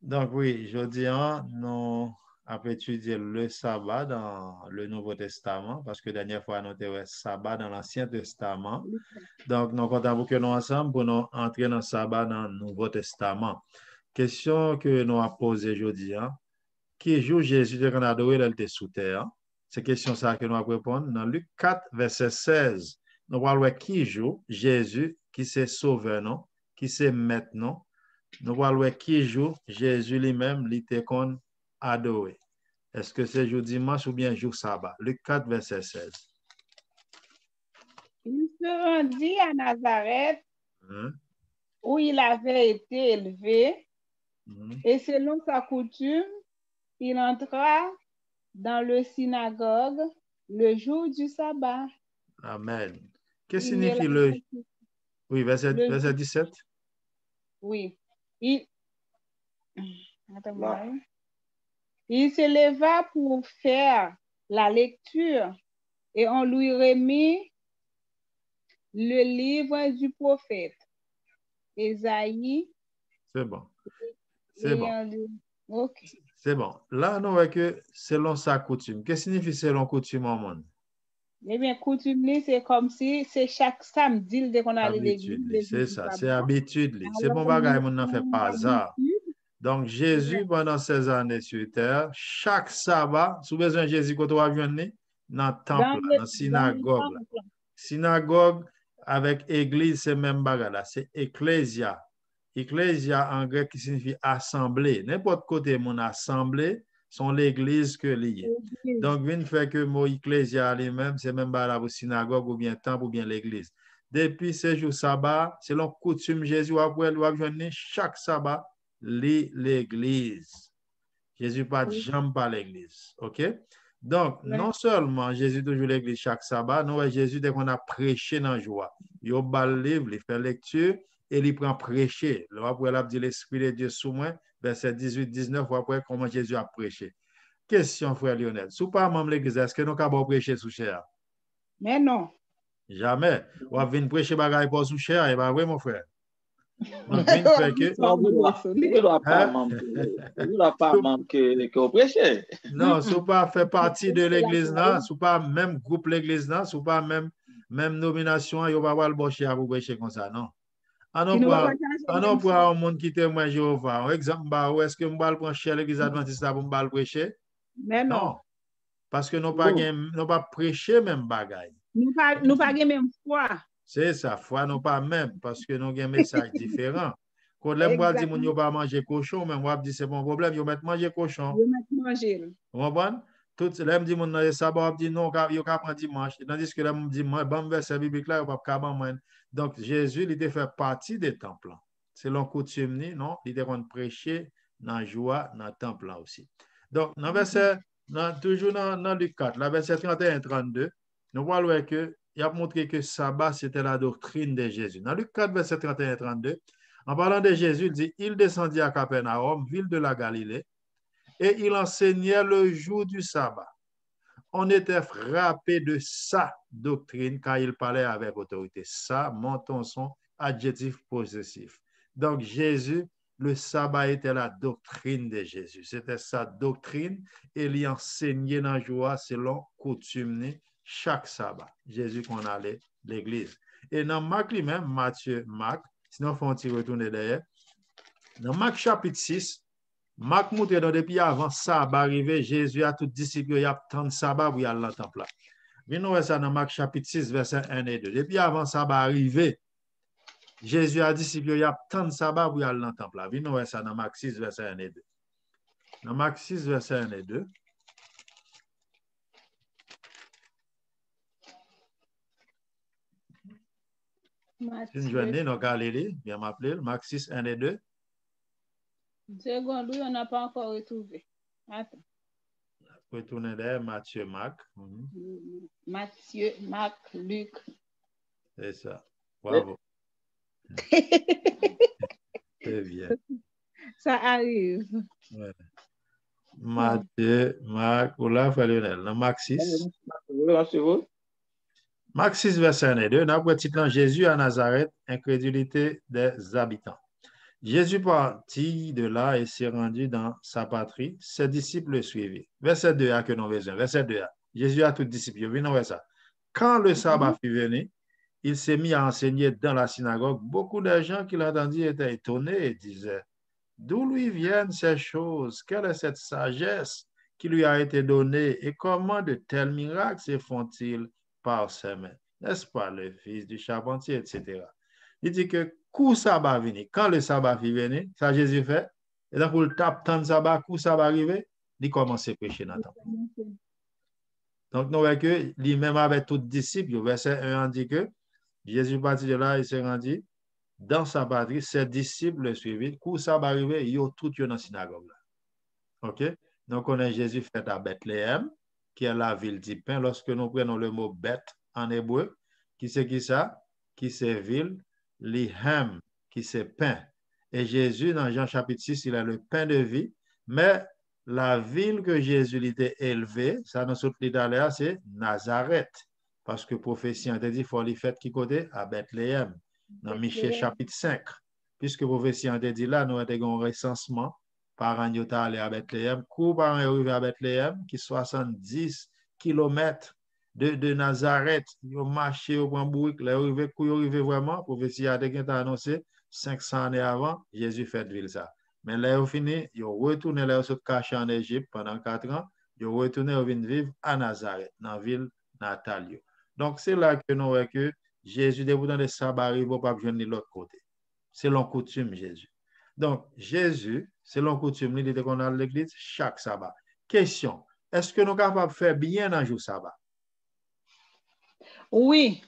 Donc oui, je dis, nous avons étudié le sabbat dans le Nouveau Testament, parce que la dernière fois, nous avons le sabbat dans l'Ancien Testament. Donc, nous comptons que nous ensemble pour nous entrer dans le sabbat dans le Nouveau Testament. Question que nous avons posée aujourd'hui, qui jour Jésus de adoré elle était sous terre? C'est question ça que nous allons répondre. Dans Luc 4, verset 16, nous allons voir qui jour Jésus, qui s'est sauvé, non? Qui s'est maintenant. Nous allons voir qui jour Jésus lui-même, l'était qu'on adoré. Est-ce que c'est jour dimanche ou bien jour sabbat? Luc 4, verset 16. Il se rendit à Nazareth, où il avait été élevé, et selon sa coutume, il entra dans le synagogue le jour du sabbat. Amen. Qu'est-ce que signifie le... Oui, verset 17. Oui. Il se leva pour faire la lecture et on lui remit le livre du prophète Ésaïe. C'est bon. C'est bon. Okay. C'est bon. Là, nous voyons que selon sa coutume. Qu'est-ce que signifie selon coutume au monde? Eh bien, coutume, c'est comme si c'est chaque samedi dès qu'on allait à l'église. C'est ça, c'est habitude. C'est bon bagage, on n'en fait pas hasard. Donc, Jésus, pendant 16 années sur terre, chaque sabbat, sous besoin de Jésus, quand on va venir, dans le temple, dans la synagogue. Synagogue avec église, c'est même bagage là, c'est ecclésia. Ecclésia en grec qui signifie assemblée. N'importe côté mon assemblée sont l'église que lié. Donc, vient fait que mot ecclésia lui-même, c'est même pas la synagogue ou bien temple ou bien l'église. Depuis ce jour sabbat, selon coutume, Jésus a venir chaque sabbat l'église. Jésus pas jamais pas l'église. OK? Donc, non seulement Jésus toujours l'église chaque sabbat, nous, Jésus, dès qu'on a prêché dans la joie, il a le livre, il fait lecture et il prend prêcher. Après, il a dit l'Esprit de Dieu sous moi, verset 18-19, après comment Jésus a prêché. Question, frère Lionel. Si pas membre de l'église, est-ce que nous avons prêché sous cher? Mais non. Jamais. On va venir prêcher bagaille pour sous cher, et pas vrai, mon frère? Donc, vient fait que. Non, vous ne doit pas membre que vous prêchez. Non, si pas fait partie de l'église là, si pas même groupe l'église là, si pas même nomination, il va pas le boucher à vous prêcher comme ça, non. On prend un monde qui témoigne Jéhovah. Par exemple, où est-ce que je vais prendre chez l'église adventiste pour me prêcher? Mais non. Parce que nous pas prêcher même bagaille. Nous pas même foi. C'est ça, foi nous pas même parce que nous avons un message différent. Quand les gens disent qu'ils ne pas manger cochon, mais moi je dis c'est mon problème, ils mettent manger cochon. Ils mettent manger. Vous comprenez? Tout les gens disent que sabbat dit non, ils pas prendre dimanche. Tandis que les gens disent bon verset biblique là, ils pas prendre. Donc Jésus il était fait partie des temples. Selon coutume non, il était prêcher dans la joie dans le temple là aussi. Donc dans verset toujours dans Luc 4, la verset 31-32, nous voyons que il a montré que sabbat c'était la doctrine de Jésus. Dans Luc 4 verset 31-32, en parlant de Jésus, il dit il descendit à Capernaum, ville de la Galilée, et il enseignait le jour du sabbat. On était frappé de sa doctrine car il parlait avec autorité. Ça, montons son adjectif possessif. Donc Jésus, le sabbat était la doctrine de Jésus. C'était sa doctrine et il enseignait dans la joie selon coutume chaque sabbat. Jésus qu'on allait l'église. Et dans Marc lui-même, Matthieu, Marc, sinon il faut retourner derrière. Dans Marc chapitre 6, Marc montre depuis avant sabbat arrivé, Jésus a tout disciple, il y a tant de sabbat pour y aller dans le temple. Nous voyons ça dans Marc chapitre 6, verset 1 et 2. Depuis avant sabbat arrivé, Jésus a disciple, il y a tant de sabbat pour y aller dans le temple. Nous voyons ça dans Marc 6, verset 1 et 2. Dans Marc 6, verset 1 et 2. Une journée dans Galilée, bien m'appeler, Marc 6, 1 et 2. Seconde, on n'a pas encore retrouvé. Attends. Retournez derrière Matthieu, Marc. Matthieu, Marc, Luc. C'est ça. Bravo. C'est bien. Ça arrive. Ouais. Matthieu, Marc, ou là, frère Lionel, dans Marc 6. Marc 6, verset 1 et 2. Nous avons titre Jésus à Nazareth, incrédulité des habitants. Jésus partit de là et s'est rendu dans sa patrie. Ses disciples le suivirent. Verset 2 a que nous besoin. Verset 2 a. Jésus a tous les disciples. Venons ça. Quand le sabbat fut venu, il s'est mis à enseigner dans la synagogue. Beaucoup de gens qui l'entendirent étaient étonnés et disaient, d'où lui viennent ces choses? Quelle est cette sagesse qui lui a été donnée et comment de tels miracles se font-ils par ses mains? N'est-ce pas le fils du charpentier, etc. Il dit que coup sabbat venu, quand le sabbat est venu, ça Jésus fait, et donc pour le tape tant de sabbat, coup sabbat arrivé, il commence à prêcher dans le temple. Donc nous voyons que lui-même avec tous les disciples, verset 1 dit que Jésus partit de là, il s'est rendu dans sa patrie, ses disciples le suivirent. Coup sabbat arrivé, ils ont tout dans la synagogue. OK? Donc on a Jésus fait à Bethléem, qui est la ville du pain. Lorsque nous prenons le mot Beth en hébreu, qui c'est qui ça? Qui c'est ville? Lihem, qui c'est pain. Et Jésus, dans Jean chapitre 6, il a le pain de vie, mais la ville que Jésus était élevé, ça nous saute l'Italie, c'est Nazareth. Parce que prophétie a dit, il faut les fêtes qui côté? À Bethléem, dans Michée chapitre 5. Puisque prophétie a dit là, nous avons un recensement par an, nous allé à Bethléem. Cours par an, arrivé à Bethléem, qui est 70 km de Nazareth. Ils ont marché au point bourrique, là, ils arrivé vraiment, prophétie a annoncé 500 années avant, Jésus fait ville ça. Mais là, ils fini, ils ont retourné là, ils sont cachés en Égypte pendant 4 ans, ils ont retourné, ils viennent vivre à Nazareth, dans la ville natale. Donc, c'est là que nous voyons que Jésus, débutant de sabbat, arrive au pape de l'autre côté. C'est l'on coutume, Jésus. Donc, Jésus, c'est l'on coutume, il dit qu'on a l'église chaque sabbat. Question, est-ce que nous sommes capables de faire bien dans le jour sabbat? Oui.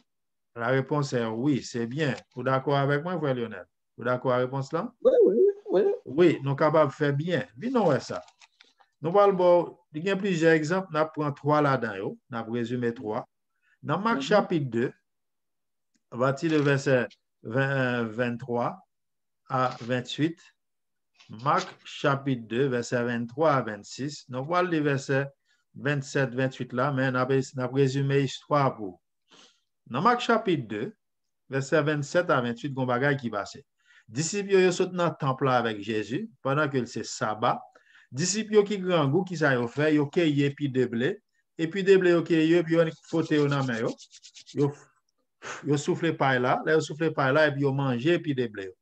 La réponse est oui, c'est bien. Vous êtes d'accord avec moi, frère Lionel? Vous êtes d'accord avec la réponse là? Oui, oui, oui. Oui, nous sommes capables de faire bien. Oui, non, ouais, ça. Nous parlons, il y a plusieurs exemples, nous prenons 3 là-dedans, nous avons résumé 3. Dans Marc chapitre 2, à partir du verset 23 à 28, Marc chapitre 2, verset 23 à 26, nous voyons les versets 27, 28 là, mais nous avons résumé l'histoire pour. Dans Marc chapitre 2, verset 27 à 28, il y a un bagage qui passe. Disciples sont dans le temple avec Jésus pendant que c'est sabbat. Disciples qui grand goût qui ça fait, ils cueillent puis de blé et puis de blé ils cueillent puis ils foutent dans la main ils soufflent par là, ils soufflent par là et puis ils mangent puis de blé.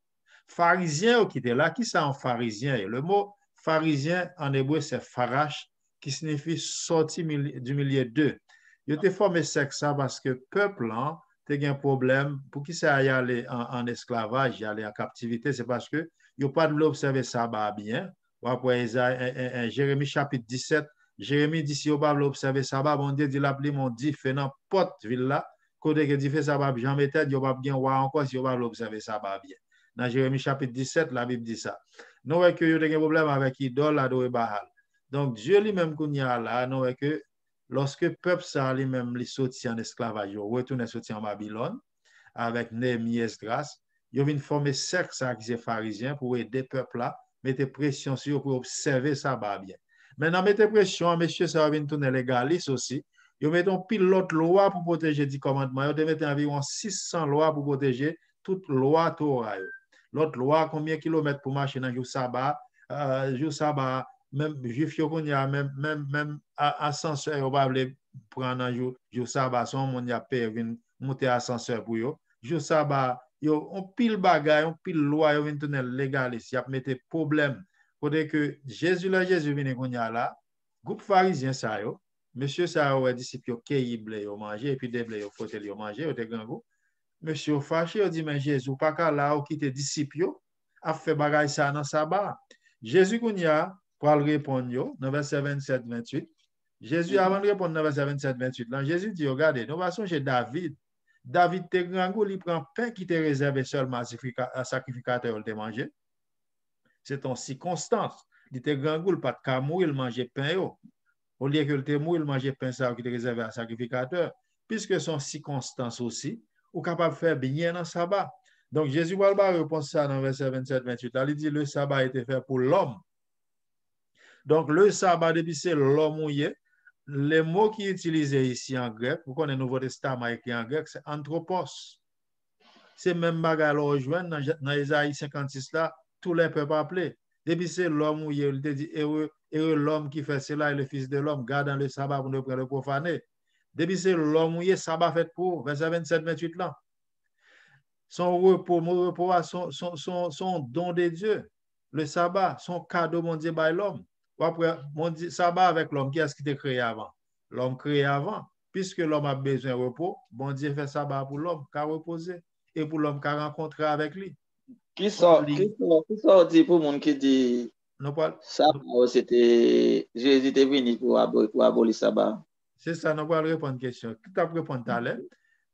Pharisiens qui étaient là, qui sont pharisiens? Le mot pharisien en hébreu c'est farash qui signifie sorti du milieu d'eux. Ils étaient formés sexe ça parce que peuple là a un problème pour qui ça y aller en esclavage, y aller en captivité, c'est parce que ils n'ont pas de l'observer ça bien. Après Jérémie chapitre 17, Jérémie dit si vous pas l'observer ça bon Dieu dit l'appelé mon dit fait dans porte ville là, côté que dit fait ça jamais tête, vous pas bien voir encore si vous pas l'observer ça bien. Dans Jérémie chapitre 17, la Bible dit ça. Nous voyons que vous avez un problème avec idole adorer Baal. Donc Dieu lui-même qu'on y a là, nous voyons que lorsque le peuple ça lui-même les sorti en esclavage, il retourne sorti en Babylone avec Néhémie et Esdras, il vient former secte ça qui est pharisien pour aider le peuple là, mettre pression sur eux pour observer ça bien. Maintenant mettre pression, monsieur ça vient tourner légaliste aussi. Ils mettent un pilote loi pour protéger les commandements, ils mettent environ 600 lois pour protéger toute loi Torah. L'autre loi combien de kilomètres pour marcher dans le jour sabbat, même juif y a même ascenseur on va prendre un jour sabbat son monde y a payé monter ascenseur pour yo jour sabbat yo on pile bagaille on pile loi yo vinn tourner légaliste y a mettre problème côté que Jésus vient qu'on y a là groupe pharisien ça yo monsieur ça ouais disciple yo cueilli blé yo manger et puis des blé yo fotel yo manger yo te grand goût monsieur fâché yo dit mais Jésus pas qu'à là ou quitter disciple yo a fait bagaille ça dans sabbat Jésus qu'on y a pour répondre dans verset 27-28. Jésus, avant de répondre dans verset 27-28, là, Jésus dit, regardez, nous passons chez David. David te grand goût, il prend pain qui était réservé seulement à sacrificateur de manger. C'est en circonstance. Il te grand goût, pas de cas mourir, il mangeait pain. Au lieu que le te mourir, il mangeait pain ça qui était réservé à sacrificateur. Puisque son circonstance aussi, ou capable de faire bien dans le sabbat. Donc Jésus va répondre ça dans verset 27-28. Là, il dit, le sabbat était fait pour l'homme. Donc, le sabbat, depuis c'est l'homme mouillé. Les mots qui sont utilisés ici en grec, vous connaissez le Nouveau Testament écrit en grec, c'est anthropos. C'est même bagarre rejoindre dans Isaïe 56 là, tous les peuples appelés. Depuis c'est l'homme où il te dit, heureux l'homme qui fait cela et le Fils de l'homme, gardant le sabbat pour ne pas le profaner. Depuis c'est l'homme où il est sabbat fait pour, verset 27-28 là. Son repos, mon repos, son don de Dieu. Le sabbat, son cadeau, mon Dieu, par l'homme. Après, mon Dieu, sabbat avec l'homme, qui est-ce qui t'a créé avant? L'homme créé avant. Puisque l'homme a besoin de repos, bon Dieu fait sabbat pour l'homme, qui a reposé, et pour l'homme qui a rencontré avec lui. Qui sort dit pour monde qui dit sabbat, c'était Jésus est venu pour abolir le sabbat? C'est ça, nous allons répondre à une question. Qui t'a répondu à l'heure?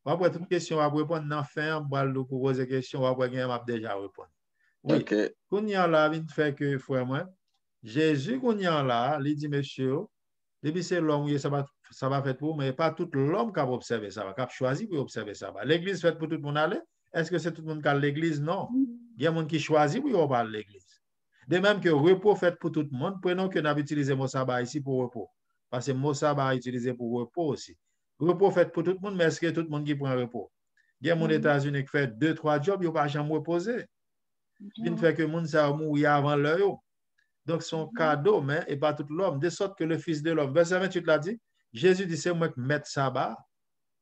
Après toute question, on va répondre dans la fin, on va poser des questions, on va déjà répondre. Oui. Okay. Qu'on y a là, il fait que, frère, moi, Jésus, qu'on y a là, il dit, monsieur, depuis c'est l'homme, ça va faire pour, mais pas tout l'homme qui a observé ça, qui a choisi pour observer ça. L'église fait pour tout le monde aller. Est-ce que c'est tout le monde qui a l'église? Non. Il y a des gens qui choisissent pour aller à l'église. De même que repos fait pour tout le monde, prenons que nous avons utilisé le mot sabbat ici pour repos. Parce que le mot sabbat est utilisé pour repos aussi. Repos fait pour tout le monde, mais est-ce que tout le monde qui prend repos? Il y a des gens aux États-Unis qui font 2-3 jobs, ils n'ont pas jamais reposé. Il fait que les gens savent mourir avant l'heure. Donc, son cadeau, mais et pas tout l'homme. De sorte que le Fils de l'homme, verset 28 l'a dit, Jésus dit, c'est moi qui mets sabbat,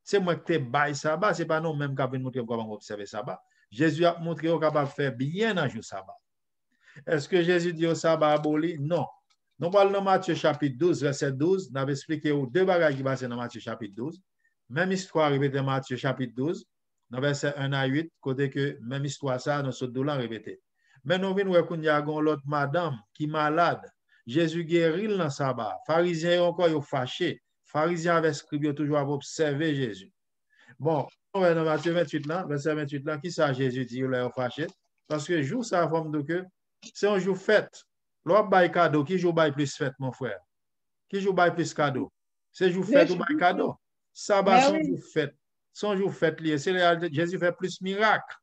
c'est moi qui te baille sabbat, c'est pas nous même qui avons montré comment observer sabbat. Jésus a montré qu'on est capable de faire bien dans le sabbat. Est-ce que Jésus dit au sabbat aboli? Non. Nous parlons dans Matthieu chapitre 12, verset 12. Nous avons expliqué aux deux bagages qui passent dans Matthieu chapitre 12. Même histoire répétée dans Matthieu chapitre 12, dans verset 1 à 8, côté que même histoire ça, nous sommes là répété. Mais nous venons qu'on y a l'autre madame qui est malade. Jésus guérit dans le sabbat. Pharisiens encore ils fâchés. Pharisiens avaient scribé toujours à observer Jésus. Bon, dans Matthieu 28 là, verset 28 là, qui ça Jésus dit il est fâché? Parce que jour ça forme de que c'est un jour fête. L'autre bail cadeau, qui joue bail plus fête, mon frère? Qui joue bail plus cadeau? C'est jour fête ou bail cadeau? Sabbat, son jour fête. Son jour fête lié. C'est Jésus fait plus miracle.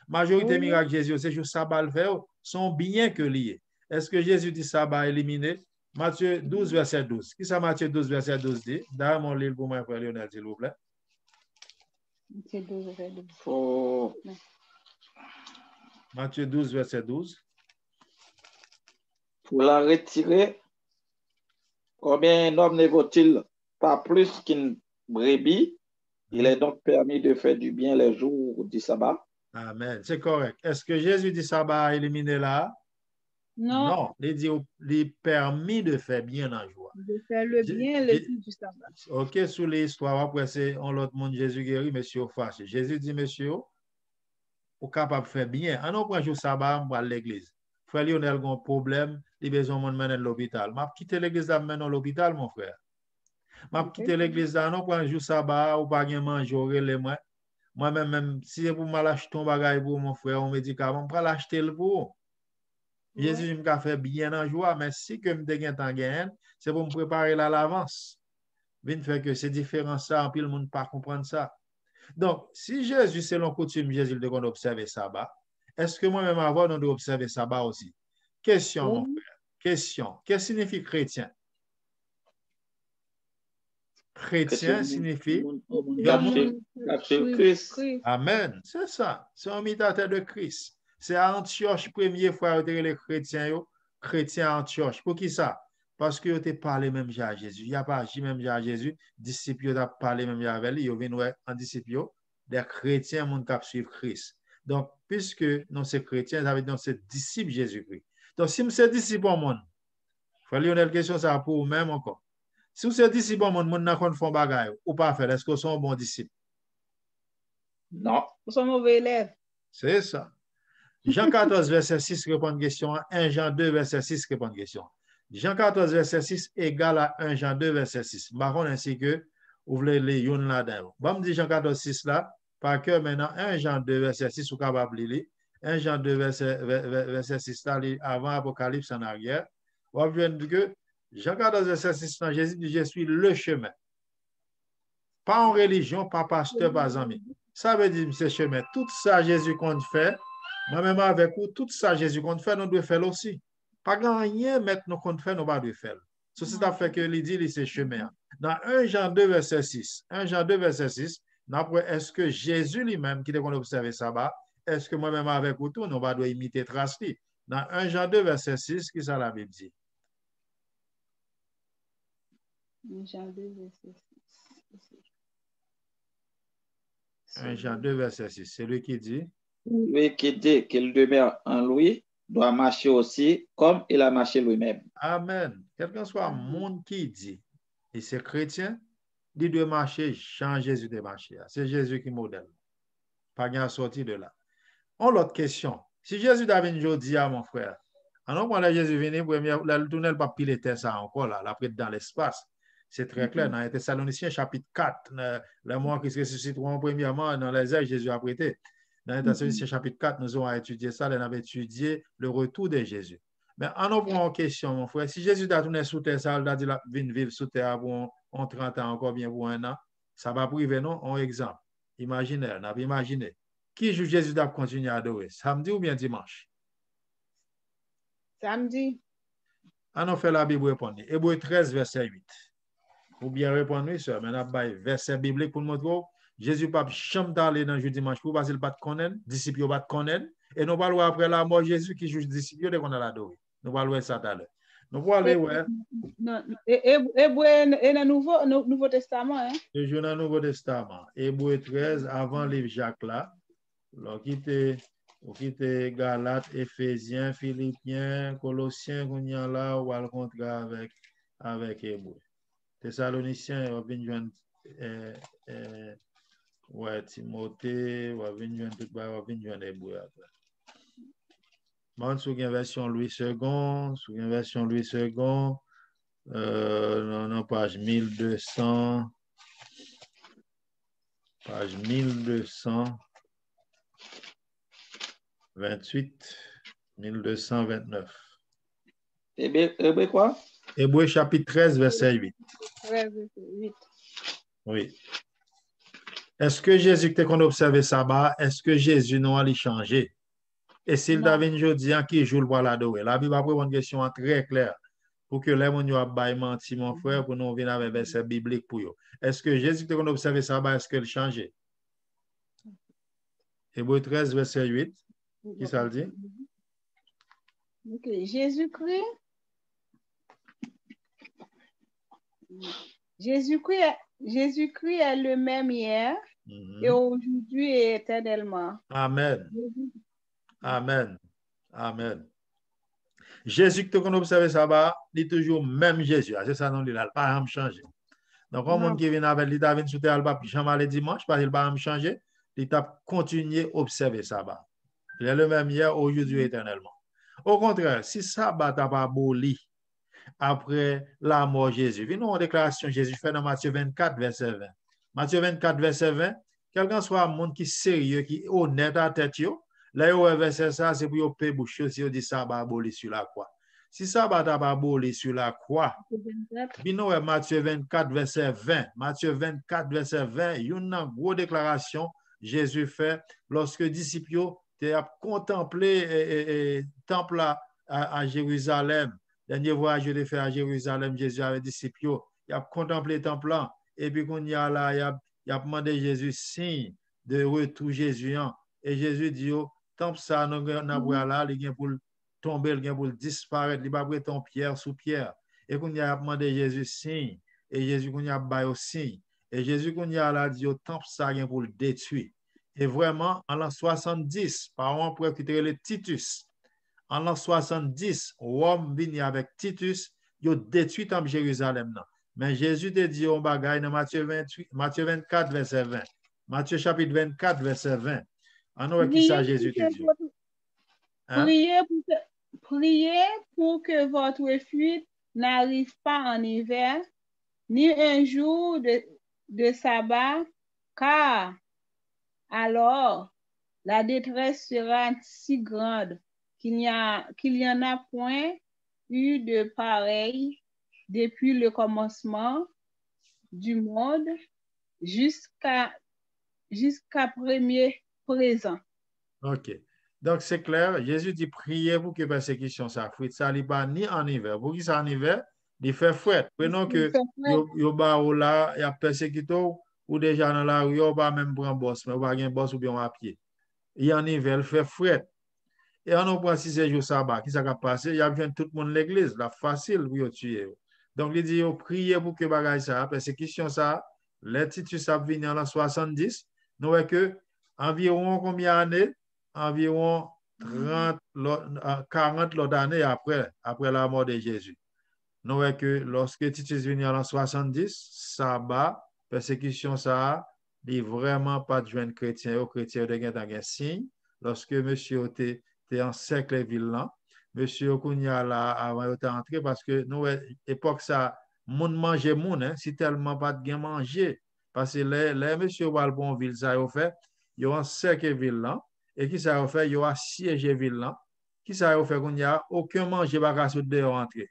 Majorité miracle Jésus, c'est jour sabbat le fait, sont bien que liés. Est-ce que Jésus dit sabbat éliminé? Matthieu 12, verset 12. Qui ça Matthieu 12, verset 12 dit? D'ailleurs, mon livre pour moi, frère Lionel, s'il vous plaît. Matthieu 12, verset 12. Oh. Matthieu 12, verset 12. Pour la retirer, combien un homme ne vaut-il pas plus qu'une brebis? Il est donc permis de faire du bien les jours du sabbat. Amen. C'est correct. Est-ce que Jésus dit sabbat éliminé là? Non. Non. Il dit il est permis de faire bien en joie. De faire le bien le jour du sabbat. OK, sous l'histoire, après c'est on l'autre monde Jésus guérit, monsieur fâché. Jésus dit, monsieur, vous capable de faire bien. En on prend jour sabbat, on va à l'église. Frère Lionel a un problème, il a besoin de mener à l'hôpital. Je vais quitter l'église là, maintenant à l'hôpital, mon frère. Je vais quitter l'église là, on prend jour sabbat, ou pas bien manger, les moi. Moi-même, si pour mal acheter ton bagage pour mon frère, un médicament, je vais l'acheter le pour. Jésus me fait bien en joie, mais si que je me c'est pour me préparer là à l'avance. Vin fait que c'est différent ça, puis le monde ne pas comprendre ça. Donc, si Jésus, selon coutume, Jésus doit observer sabbat, est-ce que moi-même avant, on doit observer sabbat aussi? Question, mon frère. Question. Qu'est-ce que signifie chrétien? Chrétien signifie Christ. Amen. C'est ça. C'est un imitateur de Christ. C'est à Antioche, première fois, les chrétiens, chrétiens à Antioche. Pour qui ça? Parce que tu parlé même à Jésus. Il n'y a pas agi même à Jésus. Disciples ont parlé même avec lui. Ils viennent en disciples, des chrétiens qui suivent Christ. Donc, puisque nous sommes chrétiens, ça veut dire que nous sommes disciples de Jésus-Christ. Donc, si nous sommes disciples au monde, il faut lire une question ça pour vous-même encore. Si vous êtes disciple au monde, nous avons fait bagaille ou pas faire, est-ce que vous êtes un bon disciple? Non. Vous êtes un mauvais élève. C'est ça. Jean 14, verset 6 répond à une question. 1 Jean 2, verset 6 répond à une question. Jean 14, verset 6 égale à 1 Jean 2, verset 6. Baron ainsi que vous voulez les yon là-dedans. Bon, me dit Jean 14, 6 là, par cœur maintenant, 1 Jean 2, verset 6, vous capable de lire. 1 Jean 2, verset 6 là, avant Apocalypse en arrière. Vous voyez que Jean 14, verset 6, Jésus dit, je suis le chemin. Pas en religion, pas pasteur, pas ami. Ça veut dire, c'est chemin. Tout ça, Jésus compte faire. Moi-même avec vous, tout ça, Jésus compte faire, nous devons faire aussi. Pas grand rien, maintenant compte faire, nous devons faire. C'est ça fait que il dit, c'est chemin. Dans 1 Jean 2, verset 6, 1 Jean 2, verset 6, est-ce que Jésus lui-même, qui est qu'on observe ça, est-ce que moi-même avec vous, nous devons imiter trace? Dans 1 Jean 2, verset 6, qui ça la Bible dit? 1 Jean 2, verset 6. 1 Jean 2, verset 6. C'est lui qui dit? Lui qui dit qu'il demeure en lui doit marcher aussi comme il a marché lui-même. Amen. Quel que soit le monde qui dit, et c'est chrétien, il doit marcher, Jean Jésus de marcher. C'est Jésus qui modèle. Pas bien sorti de là. On l'autre question. Si Jésus d'avait aujourd'hui à mon frère, alors quand Jésus venu, le tunnel pas piloter ça encore là, après dans l'espace. C'est très clair. Dans les Thessaloniciens, chapitre 4, le mois qui se ressusciteront premièrement dans les airs, Jésus a prêté. Dans les Thessaloniciens, chapitre 4, nous avons étudié ça, nous avons étudié le retour de Jésus. Mais en ouvrant en question, mon frère, si Jésus a tourné sous terre, ça, il a dit qu'il vient vivre sous terre pour 30 ans, encore bien pour 1 an, ça va priver, non? Un exemple. Imaginaire, on a imaginé. Qui joue Jésus doit continuer à adorer? Samedi ou bien dimanche? Samedi. On a fait la Bible répondre. Hébreu 13, verset 8. Ou bien répondre, oui, sœur, mais on a verset biblique pour nous montrer. Jésus pas jamais d'aller dans le dimanche pour parce qu'il pas de connaître, disciples pas de connaître. Et nous parlons après la mort Jésus qui juge disciples dès qu'on a l'adoré. Nous parlons ça tout à l'heure. Nous pouvons aller, ouais. Hébreu est dans le Nouveau Testament, hein? Toujours dans le Nouveau Testament. Hébreu 13, avant le livre Jacques là. Alors, qui était Galates, Éphésiens, Philippiens, Colossiens, qu'on y a là, ou à le contraire avec Hébreu. Thessaloniciens, on vient joindre ouais, Timothée, on vient joindre tout bas, on vient joindre Hébreu après. Bon, sous une version Louis II, non, page 1200, page 1228, 1229. Hébreu quoi? Hébreu chapitre 13, verset 8. 13, verset 8. Oui. Est-ce que Jésus, qu'on observe sabbat, est-ce que Jésus n'a pas changé? Et s'il t'avait une journée qui joue pour l'adorer? La Bible a pris une question très claire pour que les gens aient menti, mon frère, pour nous venir avec un verset biblique pour eux. Est-ce que Jésus, qu'on observe sabbat, est-ce qu'il a changé? Hébreu 13, verset 8. Qui ça le dit? Ok. Jésus-Christ est le même hier et aujourd'hui et éternellement. Amen. Amen. Amen. Jésus que qu'on observe ça, il est toujours même Jésus. C'est ça, non, il n'a pas changé. Donc, quand monde qui vient avec lui, il vient sous terre, il va jamais aller dimanche, parce qu'il va changer, il a continué à observer ça. Il est le même hier, aujourd'hui, éternellement. Au contraire, si sabbat n'a pas aboli après la mort de Jésus, nous avons une déclaration Jésus fait dans Matthieu 24, verset 20. Matthieu 24, verset 20, quelqu'un soit un monde qui est sérieux, qui est honnête à tête, là, il y a verset ça, c'est pour payer bouche, si on dit sabbat aboli sur la croix. Si sabbat n'a pas aboli sur la croix, nous avons Matthieu 24, verset 20. Matthieu 24, verset 20, il y a une grosse déclaration Jésus fait lorsque les disciples ont contemplé le temple à Jérusalem. Dernier voyage que j'ai fait à Jérusalem, Jésus avait dit disciples, il a contemplé le temple là, et puis qu'on y a là, il a demandé Jésus signe de retour Jésus. Et Jésus dit, temple ça, nous avons là, il vient pour tomber, il vient pour disparaître, il va prendre pierre sous pierre. Et qu'on y a demandé Jésus signe, et Jésus qu'on y a baillé signe. Et Jésus qu'on y a là dit, temple ça, il vient pour le détruire. Et vraiment, en l'an 70, par un pour quitter le Titus, en l'an 70, Rome vient avec Titus, il a détruit en Jérusalem. Mais Jésus te dit au bagaille dans Matthieu 24, verset 20. Matthieu chapitre 24, verset 20. En nous, qui ça Jésus te dit? Priez pour que votre fuite n'arrive pas en hiver, ni un jour de sabbat, car alors la détresse sera si grande qu'il n'y en a point eu de pareil depuis le commencement du monde jusqu'à premier présent. OK. Donc, c'est clair. Jésus dit priez pour que la persécution s'affrite. Ça n'est pas ni en hiver. Pour qui ça en hiver? Il fait fret. Prenons que là, il y a persécuté ou déjà dans la rue, il n'y a pas même prendre boss, mais il n'y a pas un boss ou bien à pied. Et en hiver, il fait fret. Et on prend 6 jours sabbat, qui s'est passé, il y a besoin de tout le monde l'église, la facile pour tuer. Donc, il dit, priez pour que bagaille ça, persécution ça, les Titus a venu en 70, nous voyons que environ combien d'années? Environ 40 l'autre année après la mort de Jésus. Nous voyons que lorsque Titus est venu en 70, sabbat, persécution ça, il vraiment pas de jeunes chrétiens, aux chrétiens de un signe. Lorsque monsieur était en cercle ville là, monsieur Kounia là avant de entrer parce que nous époque ça monde manger monde hein, si tellement pas de bien manger parce que les monsieur Walbon ville ça a fait, ils ont cercle ville là et qui ça a fait, ils ont siégé ville là. Qui ça a fait qu'on y a aucun manger pas qu'à sortir dehors entrer.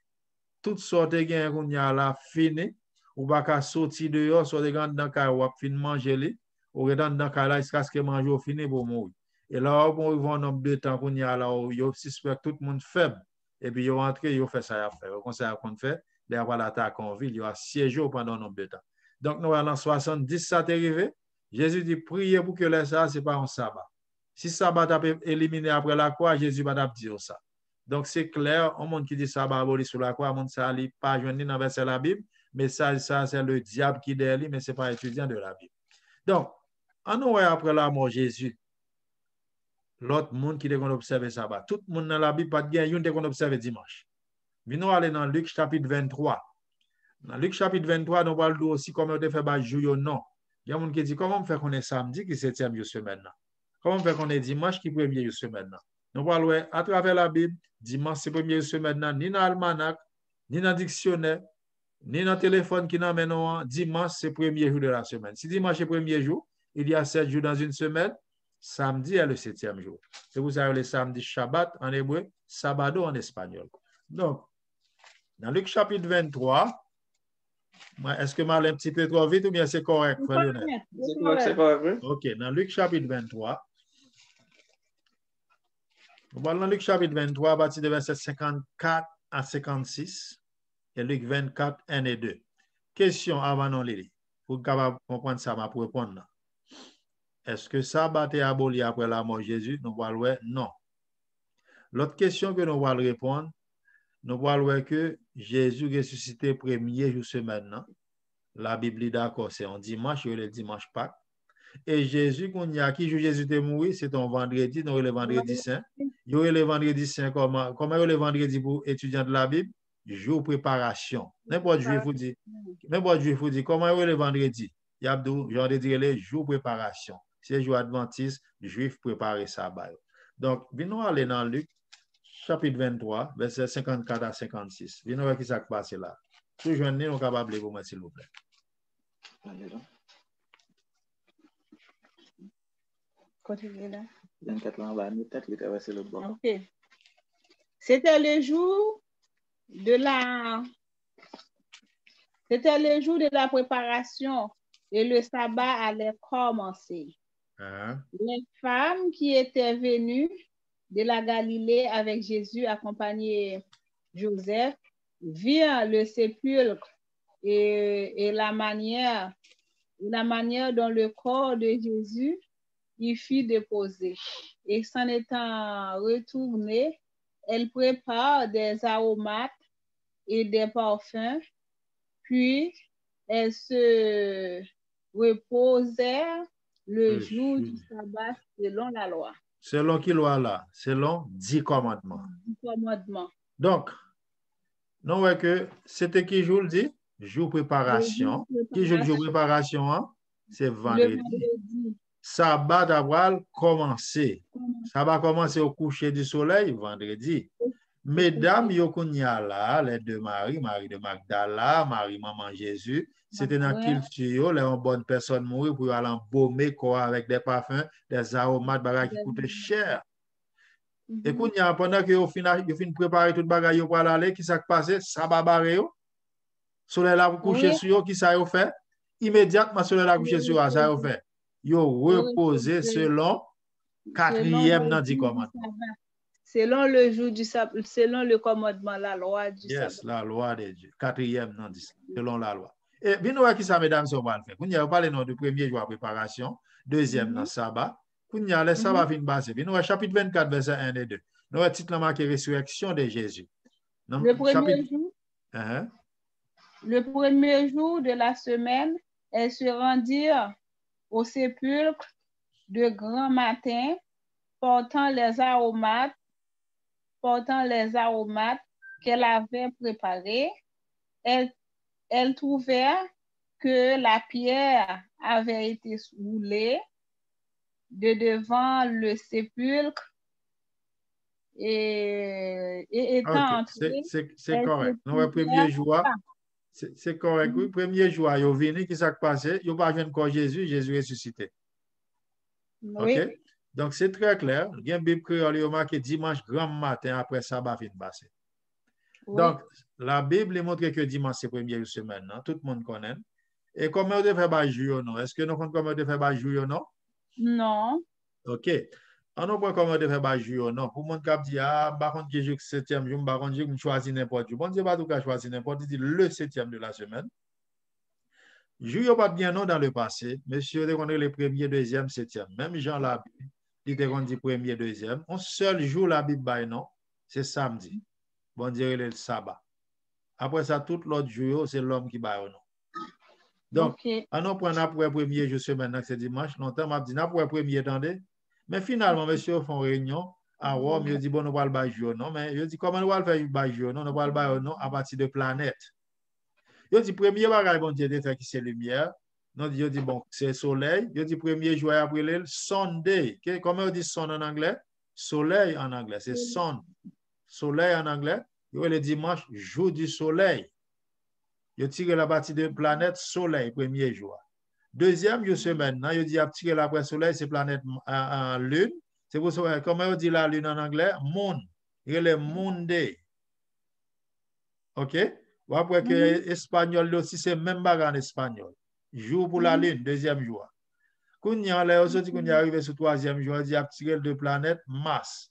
Toutes sortes de gain qu'on y a là fini ou pas qu'à sortir dehors soit des grands dans ka ou fin manger li ou dans ka là jusqu'à ce que manger au fini pour mourir. Et là, on va un nombre de temps qu'on y a là, ils suspectent tout le monde faible. Et puis, ils vont entrer, ils font ça à faire. Comme ça qu'on fait, ils vont l'attaque en ville, ils vont siéger pendant un nombre de temps. Donc, nous allons en 70, ça est arrivé. Jésus dit, priez pour que les ça, ce n'est pas un sabbat. Si sabbat a éliminé après la croix, Jésus va dire ça. Donc, c'est clair, un monde qui dit sabbat aboli sur la croix, un monde ça n'est pas joint dans verset de la Bible, mais ça c'est le diable qui délie, mais ce n'est pas étudiant de la Bible. Donc, en nous après la mort de Jésus, l'autre monde qui devait observer sabbat. Tout le monde dans la Bible, pas de gain, il devait observer dimanche. Nous allons aller dans Luc chapitre 23. Dans Luc chapitre 23, nous parlons aussi comment on fait bas jour non. Il y a des gens qui disent comment on fait qu'on est samedi qui est 7e jour semaine. Comment on fait qu'on est dimanche qui est 1er jour semaine. Nous parlons à travers la Bible, dimanche c'est 1er jour semaine, ni dans l'almanach, ni dans le dictionnaire, ni dans le téléphone qui n'amène dimanche c'est 1er jour de la semaine. Si dimanche est 1er jour, il y a 7 jours dans une semaine. Samedi est le 7e jour. C'est pour ça que le samedi Shabbat en hébreu, Sabado en espagnol. Donc, dans Luc chapitre 23, est-ce que je vais un petit peu trop vite ou bien c'est correct, frère Lionel? C'est correct. Ok, dans Luc chapitre 23, nous parlons dans Luc chapitre 23 à partir de verset 54 à 56 et Luc 24, 1 et 2. Question avant non lire. Pour comprendre ça, je vais répondre. Est-ce que sabbat est aboli après la mort de Jésus? Nous allons non. L'autre question que nous allons répondre, nous allons que Jésus ressuscité premier jour semaine. La Bible dit d'accord, c'est un dimanche, le dimanche Pâques. Et Jésus, qui jour Jésus est mort, c'est un vendredi, nous le vendredi saint. Il y a le vendredi saint, comment le vendredi pour étudiants de la Bible? Jour préparation. N'importe juif vous dit, comment est le vendredi? Il y a le jour préparation. C'est jour adventiste, juif préparé sabbat. Donc, venons aller dans Luc, chapitre 23, verset 54 à 56. Venons voir qui s'est passé là. Tout jeune, nous sommes capables de vous mettre, s'il vous plaît. Continuez là. 24 ans, là, nous peut-être traverser le bord. Ok. C'était le jour de la préparation et le sabbat allait commencer. Les femmes qui étaient venues de la Galilée avec Jésus, accompagnées Joseph, virent le sépulcre et la manière dont le corps de Jésus y fut déposé. Et s'en étant retournées, elles préparent des aromates et des parfums, puis elles se reposèrent le jour du sabbat selon la loi. Selon qui loi là? Selon 10 commandements. 10 commandements. Donc, nous voyons que c'était qui jour le dit? Jour préparation. Qui jour le jour préparation? Hein? C'est vendredi. Sabbat d'abord commencer. Ça va commencer au coucher du soleil, vendredi. Mesdames, là, les deux Marie, Marie de Magdala, Marie Maman Jésus, c'était dans la culture, les bonnes personnes mourir pour aller embaumer quoi avec des parfums, des aromates, bagages qui coûtent cher. Et pendant que au final, ils finissent préparer tout le bagage pour aller, qui s'est passé? Ça va barrer. Soleil là, vous couchez sur eux, qui ça a fait? Immédiatement, soleil là, couché sur eux, ça a fait. Ils ont reposé selon 4e dans 10 commandements. Selon le jour du sabbat, selon le commandement, la loi du sabbat. Yes, la loi de Dieu. 4e dans 10, selon la loi. Et bien, nous voyons qui ça, mesdames, ça va le faire. Vous avez parlé du premier jour de préparation, 2e dans sabbat. Vous avez le sabbat fin passé. Nous voyons chapitre 24, verset 1 et 2. Nous avons titre marqué résurrection de Jésus. Le premier jour de la semaine, elles se rendirent au sépulcre de grand matin, portant les aromates qu'elle avait préparés. Elles trouvèrent que la pierre avait été roulée de devant le sépulcre et étant entrée. C'est correct. Nous, le premier jour, c'est correct. Oui, premier jour, ils sont venus, qui s'est passé? Ils n'ont pas vu encore Jésus, Jésus ressuscité. Oui. OK? Donc, c'est très clair. Il y a une Bible créole, il y a marqué dimanche grand matin après sabbat fin passé. Oui. Donc, la Bible montre que dimanche, c'est première semaine. Non? Tout le monde connaît. Et comment on devait faire jour, non? Est-ce que nous connaissons comment on devait faire jour, non? Non. OK. On ne peut pas comment on devait faire jour, non? Pour le monde qui dit, ah, par contre, que 7e jour, par contre, je choisis n'importe où. Bon Dieu, pas tout cas choisir n'importe où. Il dit le 7e de la semaine. Jour pas bien non dans le passé. Monsieur, on est le premier, deuxième, 7e. Même Jean la Bible, il dit qu'on dit premier, deuxième. Un seul jour la Bible, non? C'est samedi. Bon Dieu, le sabbat. Après ça, tout l'autre jour, c'est l'homme qui bat, non? Donc, on prend après premier jour semaine, c'est dimanche. Longtemps, on dit après premier, attendez. Mais finalement, monsieur, font réunion à Rome, il dit, bon, nous va le bas jour, non? Mais il dit, comment nous va le faire le bas jour, non? Nous va le bas non à partir de planète. Il dit, premier bagage, bon Dieu, de faire qui c'est lumière. Non, il dit, bon, c'est soleil. Il dit, premier jour après le Sunday. Comment on dit son en anglais? Soleil en anglais, c'est sun. Soleil en anglais. Le dimanche, jour du soleil. Il tire la partie de planète soleil, premier jour. Deuxième jour semaine, il dit, tirer la planète soleil, c'est planète en lune. C'est pour ça, comment on dit la lune en anglais? Moon. Il y a le moon day. OK? Ou après que espagnol aussi, c'est même bagarre en espagnol. Jour pour la lune, deuxième jour. Quand on est arrivé sur troisième jour, il dit, tirer de planète Mars.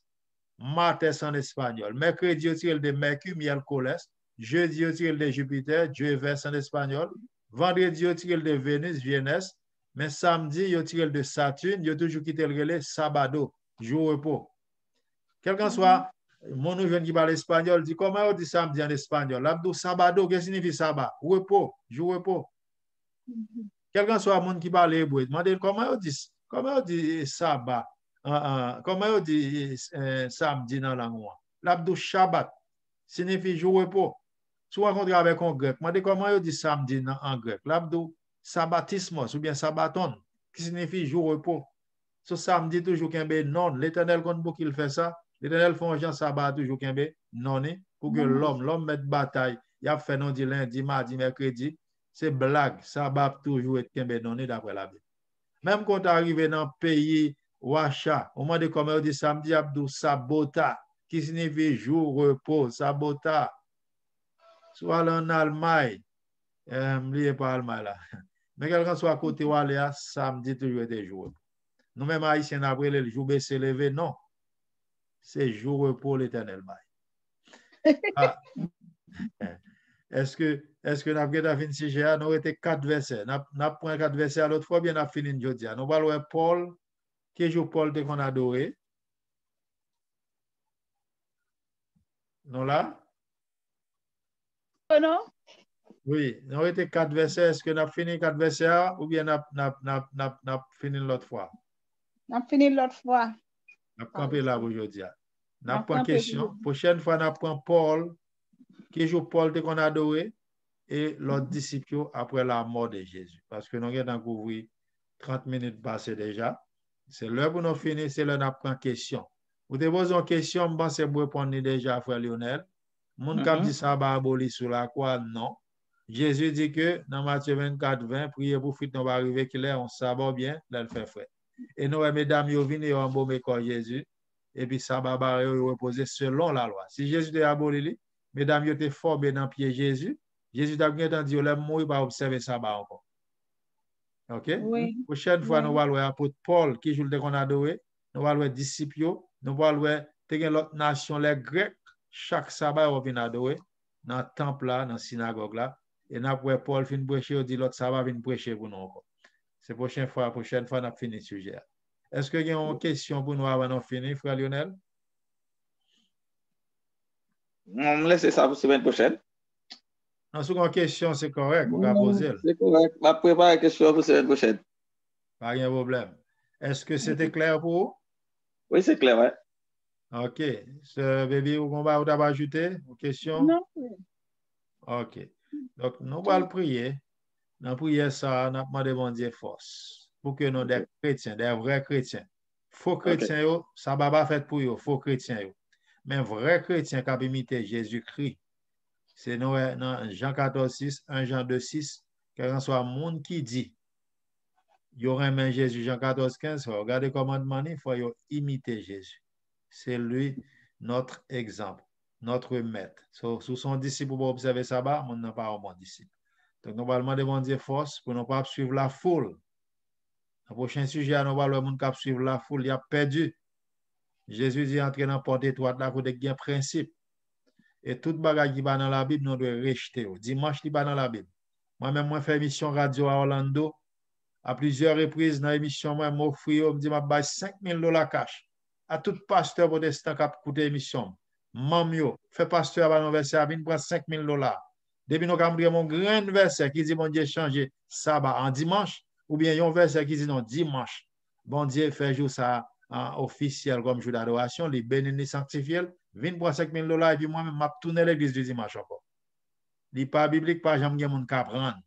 Martes en espagnol. Mercredi, il tire de Mercure, Miércoles. Jeudi, il tire de Jupiter, Jupiter en espagnol. Vendredi, il tire de Vénus, Vénus. Mais samedi, il tire de Saturne. Il toujours quitté le relais, Sabado, jour repos. Quel qu'en soit, mon jeune qui parle espagnol dit comment on dit samedi en espagnol? L'abdou Sabado, qu'est-ce que signifie sabbat? Repos, jour repos. Quel qu'en soit, mon qui parle hébreu, demandez comment on dit sabbat? Comment on dit samedi dans la langue? L'abdou Shabbat signifie jour repos. Soit rencontré avec un grec, demandez comment on dit samedi en grec? L'abdou sabbatismos ou bien sabbaton, qui signifie jour repos. Ce samedi, toujours qu'il y a non. L'Éternel, quand il fait ça, l'Éternel fait un genre sabbat toujours qu'il y a non, pour que l'homme mette bataille. Il a fait non dit lundi, mardi, mercredi. C'est blague. Sabbat toujours être qu'il y a non d'après la Bible. Même quand tu arrives dans le pays Ouacha, au moment de comment on dit samedi, Abdou Sabota, qui signifie jour, repos, Sabota. Soit en Allemagne, n'oubliez pas Allemagne là. Mais quelqu'un soit à côté où aller, samedi toujours été jour. Nous-mêmes, Haïtiens, après le jour baissé levé, non. C'est jour repos l'Éternel. Ah. Est-ce que nous avons fini ce sujet? Nous avons été 4 versets. Nous avons pris 4 versets à l'autre fois, bien nous avons fini aujourd'hui. Nous allons voir Paul, qui joue Paul qu'on a adoré. Nous là? Non? Oui, nous avons été 4 versets. Est-ce que nous avons fini 4 versets ou bien nous avons fini l'autre fois? Nous avons fini l'autre fois. Nous avons campé là aujourd'hui. Nous avons pris question. Prochaine fois, nous avons Paul, qui joue Paul qu'on a adoré, et l'autre disciple après la mort de Jésus. Parce que nous avons découvert 30 minutes passées déjà. C'est l'heure pour nous finir, c'est l'heure pour prendre question. Vous te posez une question, je pense que vous répondez déjà, frère Lionel. Mon cap dit ça va abolir sur la croix, non. Jésus dit que dans Matthieu 24, 20, priez pour que nous va arriver qu'il est, on sabbat bien, là, le fait frais. Et nous, mesdames, vous venez en embaumé comme Jésus, et puis ça va reposer selon la loi. Si Jésus est aboli, mesdames, vous êtes formés dans le pied Jésus, Jésus a bien entendu, vous ne pas observer ça encore. OK? Oui. Prochaine fois, nous allons voir l'apôtre Paul qui joue le qu'on a adoré. Nous allons voir les disciples. Nous allons voir l'autre nation, les Grecs. Chaque sabbat, on vient adorer dans le temple, là, dans la synagogue. Là. Et nous allons voir Paul vient prêcher, on dit l'autre sabbat vient prêcher pour nous encore. C'est la prochaine fois, nous avons fini le sujet. Est-ce qu'il y a une question pour nous avant de finir, frère Lionel? On me laisse ça pour la semaine prochaine. Non, sur une question, c'est correct, vous pouvez poser. C'est correct. Je vais préparer la question pour la semaine prochaine. Pas de problème. Est-ce que c'était clair pour vous? Oui, c'est clair, ouais. OK. Ce bébé, vous avez ajouté une question? Non. OK. Donc, nous allons prier. Dans la prière, ça, nous demandons bon Dieu force. Pour que nous, des chrétiens, des vrais chrétiens, faux chrétiens, ça va pas fait pour eux, faux chrétiens. Mais vrais chrétiens qui ont imité Jésus-Christ, c'est dans Jean 14, 6, 1 Jean 2, 6, quel que soit le monde qui dit, il y aura un Jésus, Jean 14, 15, regardez comment demander, il faut imiter Jésus. C'est lui notre exemple, notre maître. Sous son disciple, pour observer ça, on n'a pas un bon disciple. Donc, nous allons demander bon Dieu force pour ne pas suivre la foule. Le prochain sujet, nous allons suivre la foule, il a perdu. Jésus dit entrer dans la porte étroite, là, pour des principes. Et toute bagage qui va dans la Bible, nous devons rejeter. Dimanche, qui va dans la Bible. Moi-même, moi, fais émission radio à Orlando. À plusieurs reprises, dans l'émission, moi, m'offre, me dit, je vais $5,000 cash. À tout pasteur protestant qui a écouté l'émission. Mamio, fait pasteur à l'anniversaire, à venir prendre $5,000. Depuis nous avons mon grand verset qui dit, bon Dieu, changer sabbat en dimanche, ou bien un verset qui dit, non, dimanche. Bon Dieu, fait jour ça officiel comme jour d'adoration, les bénis sanctifiés, viens pour $5,000 et puis moi-même, je tourner l'église du dimanche encore. Les pas biblique, pas jamais mon cap prendre.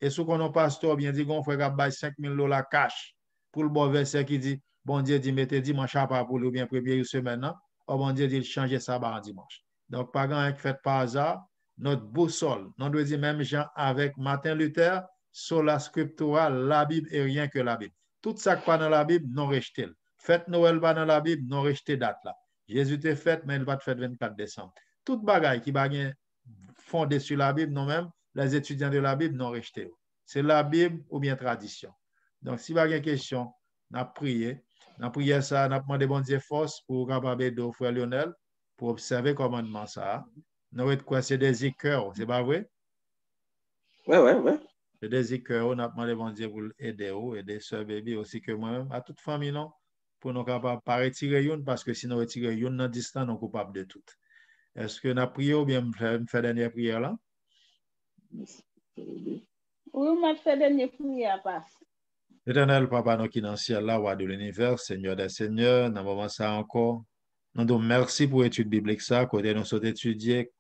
Et si on a un pasteur bien dit qu'on fait $5,000 cash pour le bon verset qui dit, bon Dieu dit, mettez dimanche à part pour le bien première semaine, ou bon Dieu dit, changer sabbat en dimanche. Donc, pas grand qui fait par hasard, notre boussole, on doit dire même Jean avec Martin Luther, sur la scriptura, la Bible et rien que la Bible. Tout ça qui pas dans la Bible, non rejeté. Fête Noël pas dans la Bible, non rejeté date là. Jésus te fait, mais il va te faire 24 décembre. Tout bagaille qui va fondé sur la Bible, non même, les étudiants de la Bible, non rejeté. C'est la Bible ou bien tradition. Donc, si vous avez une question, on a prié. On a prié ça, on a demandé bon Dieu force pour capable de frère Lionel pour observer le commandement ça. Nous avons quoi, c'est des écœurs, c'est pas vrai? Ouais. C'est des écœurs, on a demandé bon Dieu pour aider sœur bébé aussi que moi-même, à toute famille, non? Pour nous capables de pas retirer une, parce que si nous retirons une dans distance, nous sommes coupables de tout. Est-ce que nous avons prié ou bien nous faisons la dernière prière là? Oui, on fait la dernière prière, passe. Éternel Papa, nous qui dans le ciel, là, roi de l'univers, Seigneur des Seigneurs, dans le moment ça encore, nous disons merci pour l'étude biblique ça, côté nous sommes étudiés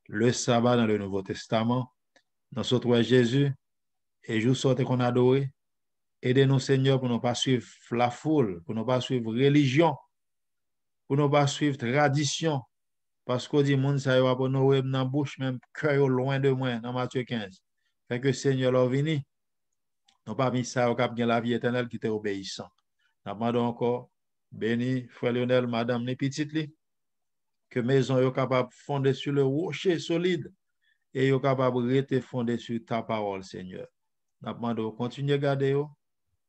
le sabbat dans le Nouveau Testament, nous sommes Jésus, et jour sorte qu'on adore. Aidez-nous, Seigneur, pour ne pas suivre la foule, pour ne pas suivre religion, pour ne pas suivre tradition, parce qu'on dit, monde ça va pour nous dans la bouche, même cœur loin de moi, dans Matthieu 15. Fait que Seigneur, leur vini, nous pas mis ça au cap de la vie éternelle qui était obéissant. Nous demandons encore, béni, frère Lionel, madame, les petites li, que maison est capable de fonder sur le rocher solide et est capable de rester fondé sur ta parole, Seigneur. Nous demandons, continuez à garder,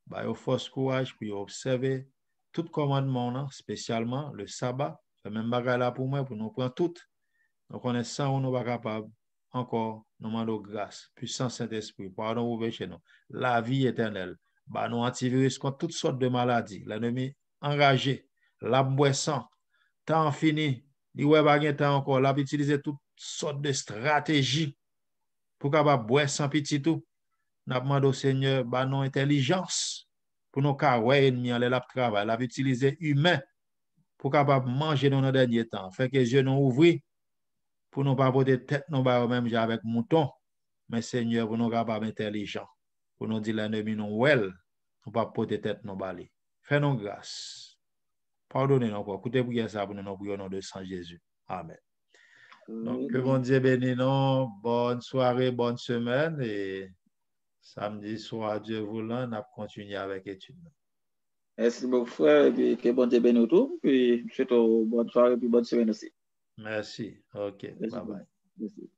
bah, au force courage pour observer tout commandement, spécialement le sabbat. C'est même bagage là pour moi, pour nous prendre tout. Donc, on est sans, on n'est pas capable. Encore, nous demandons grâce, puissance Saint-Esprit, pardon, ouvert chez nous. La vie éternelle, bah, nous antivirus contre toutes sortes de maladies. L'ennemi enragé, la boisson, temps fini, il n'y a pas temps encore, l'a utiliser toutes sortes de stratégies pour capable boire sans petit tout. Nous demandons au Seigneur, bah, non intelligence pour nous carrer ennemi en la travail, l'a utiliser humain pour capable manger dans nos derniers temps. Fait que les yeux nous ouvrent pour nous pas porter tête nous même avec mouton, mais Seigneur pour nous capables intelligent, pour nous dire l'ennemi nous well, nous pas porter tête nous balai. Fais-nous grâce. Pardonnez-nous encore. Écoutez prière ça pour nous prier au nom de Saint Jésus. Amen. Donc, que bon Dieu bénisse nous. Bonne soirée, bonne semaine et samedi soir, Dieu voulant, on a continué avec l'étude. Merci beaucoup, frère, et puis que bon Dieu bénisse tout. Puis, je te souhaite bonne soirée et bonne semaine aussi. Merci. OK. Bye bye. Merci.